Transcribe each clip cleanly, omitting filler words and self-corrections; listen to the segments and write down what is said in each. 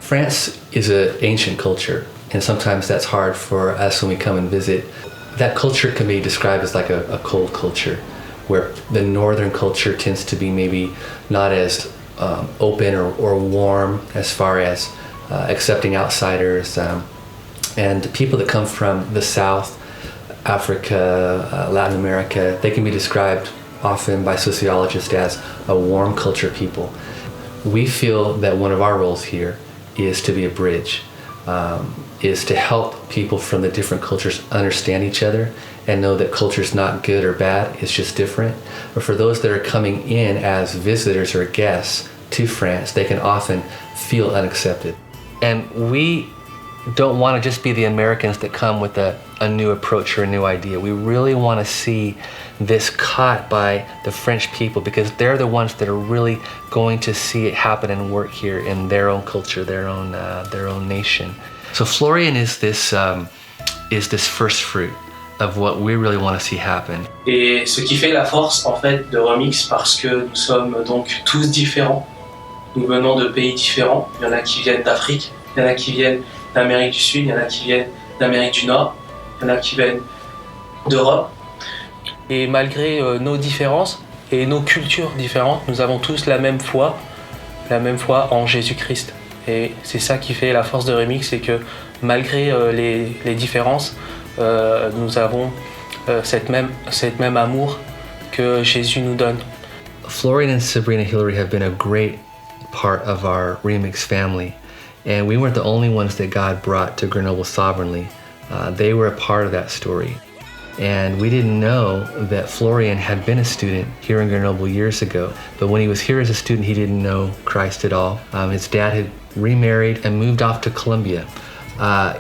France is an ancient culture, and sometimes that's hard for us when we come and visit. That culture can be described as like a cold culture, where the northern culture tends to be maybe not as open or warm as far as accepting outsiders. And people that come from the South, Africa, Latin America, they can be described often by sociologists as a warm culture people. We feel that one of our roles here is to be a bridge, is to help people from the different cultures understand each other and know that culture is not good or bad, it's just different. But for those that are coming in as visitors or guests to France, they can often feel unaccepted. And we don't want to just be the Americans that come with a new approach or a new idea. We really want to see this caught by the French people, because they're the ones that are really going to see it happen and work here in their own culture, their own nation. So Florian is this first fruit of what we really want to see happen. Et ce qui fait la force en fait de Remix, parce que nous sommes donc tous différents. Nous venons de pays différents. Il y en a qui viennent d'Afrique, il y en a qui viennent d'Amérique du Sud, il y en a qui viennent d'Amérique du Nord, il y en a qui viennent d'Europe. Et malgré nos différences et nos cultures différentes, nous avons tous la même foi en Jésus-Christ. Et c'est ça qui fait la force de Remix, c'est que malgré les différences, nous avons cette même amour que Jésus nous donne. Florian and Sabrina Hillary have been a great part of our Remix family. And we weren't the only ones that God brought to Grenoble sovereignly. They were a part of that story. And we didn't know that Florian had been a student here in Grenoble years ago. But when he was here as a student, he didn't know Christ at all. His dad had remarried and moved off to Colombia.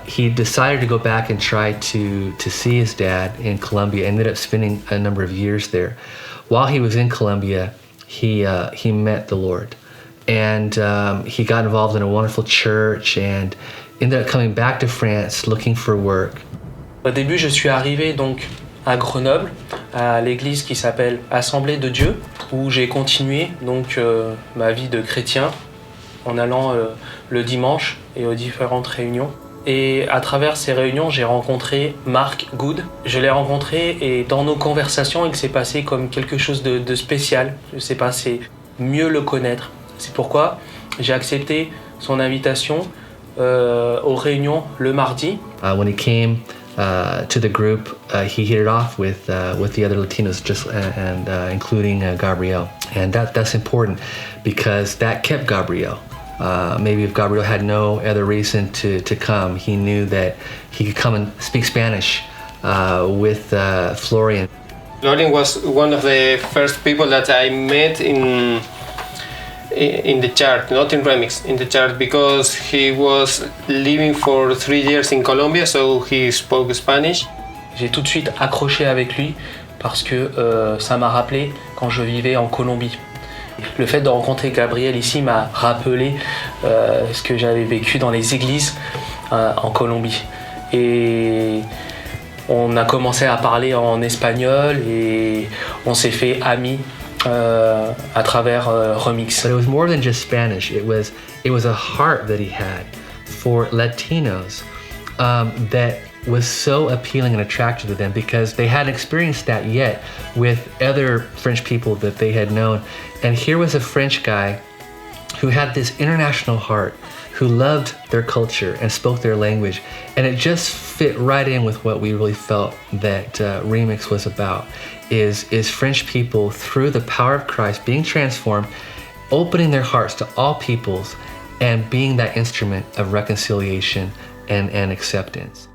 He decided to go back and try to see his dad in Colombia. Ended up spending a number of years there. While he was in Colombia, he met the Lord. And he got involved in a wonderful church and ended up coming back to France looking for work. Au début, je suis arrivé donc à Grenoble, à l'église qui s'appelle Assemblée de Dieu, où j'ai continué donc ma vie de chrétien en allant le dimanche et aux différentes réunions. Et à travers ces réunions, j'ai rencontré Marc Good. Je l'ai rencontré et dans nos conversations, il s'est passé comme quelque chose de spécial. Il s'est passé mieux le connaître. C'est pourquoi j'ai accepté son invitation aux réunions le mardi. When he came to the group, he hit it off with the other Latinos, including Gabriel, and that's important because that kept Gabriel. Maybe if Gabriel had no other reason to come, he knew that he could come and speak Spanish with Florian. Florian was one of the first people that I met in the church, not in Remix, in the church, because he was living for 3 years in Colombia, so he spoke Spanish. J'ai tout de suite accroché avec lui parce que ça m'a rappelé quand je vivais en Colombie. Le fait de rencontrer Gabriel ici m'a rappelé ce que j'avais vécu dans les églises en Colombie. Et on a commencé à parler en espagnol et on s'est fait amis à travers Remix. But it was more than just Spanish. It was a heart that he had for Latinos that was so appealing and attractive to them because they hadn't experienced that yet with other French people that they had known. And here was a French guy who had this international heart, who loved their culture and spoke their language. And it just fit right in with what we really felt that Remix was about, is French people, through the power of Christ, being transformed, opening their hearts to all peoples, and being that instrument of reconciliation and acceptance.